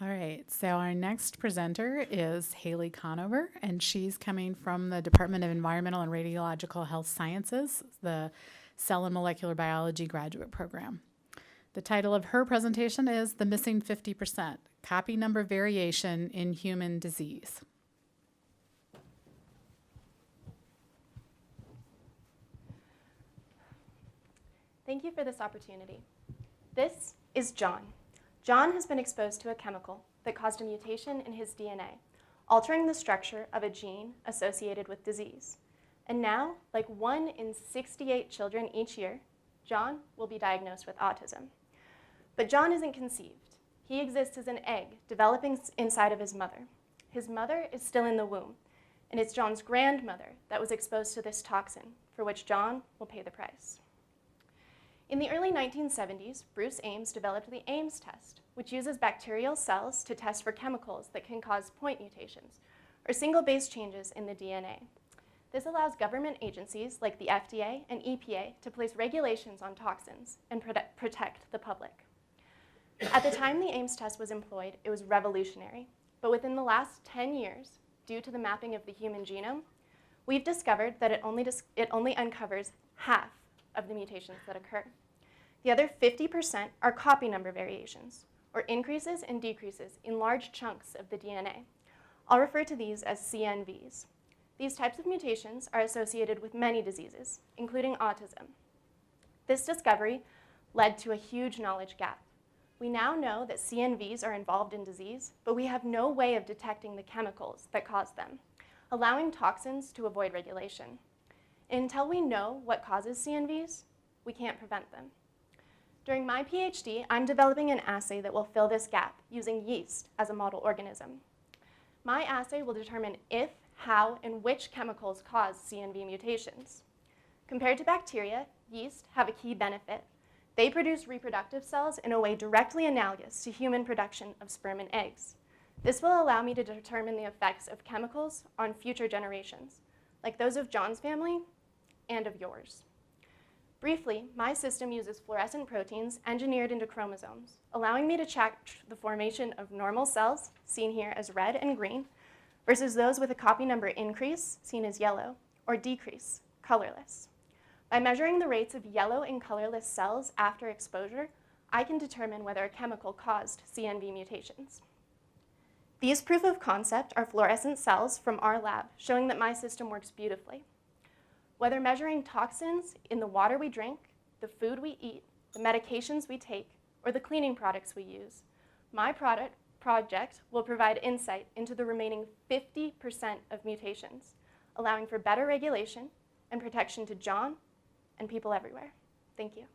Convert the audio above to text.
All right, so our next presenter is Hailey Conover, and she's coming from the Department of Environmental and Radiological Health Sciences, the Cell and Molecular Biology graduate program. The title of her presentation is The Missing 50%, Copy Number Variation in Human Disease. Thank you for this opportunity. This is John. John has been exposed to a chemical that caused a mutation in his DNA, altering the structure of a gene associated with disease. And now, like 1 in 68 children each year, John will be diagnosed with autism. But John isn't conceived. He exists as an egg developing inside of his mother. His mother is still in the womb, and it's John's grandmother that was exposed to this toxin, for which John will pay the price. In the early 1970s, Bruce Ames developed the Ames test, which uses bacterial cells to test for chemicals that can cause point mutations, or single base changes in the DNA. This allows government agencies like the FDA and EPA to place regulations on toxins and protect the public. At the time the Ames test was employed, it was revolutionary. But within the last 10 years, due to the mapping of the human genome, we've discovered that it only uncovers half of the mutations that occur. The other 50% are copy number variations, or increases and decreases in large chunks of the DNA. I'll refer to these as CNVs. These types of mutations are associated with many diseases, including autism. This discovery led to a huge knowledge gap. We now know that CNVs are involved in disease, but we have no way of detecting the chemicals that cause them, allowing toxins to avoid regulation. Until we know what causes CNVs, we can't prevent them. During my PhD, I'm developing an assay that will fill this gap using yeast as a model organism. My assay will determine if, how, and which chemicals cause CNV mutations. Compared to bacteria, yeast have a key benefit. They produce reproductive cells in a way directly analogous to human production of sperm and eggs. This will allow me to determine the effects of chemicals on future generations, like those of John's family and of yours. Briefly, my system uses fluorescent proteins engineered into chromosomes, allowing me to check the formation of normal cells, seen here as red and green, versus those with a copy number increase, seen as yellow, or decrease, colorless. By measuring the rates of yellow and colorless cells after exposure, I can determine whether a chemical caused CNV mutations. These proof of concept are fluorescent cells from our lab, showing that my system works beautifully. Whether measuring toxins in the water we drink, the food we eat, the medications we take, or the cleaning products we use, my project will provide insight into the remaining 50% of mutations, allowing for better regulation and protection to John and people everywhere. Thank you.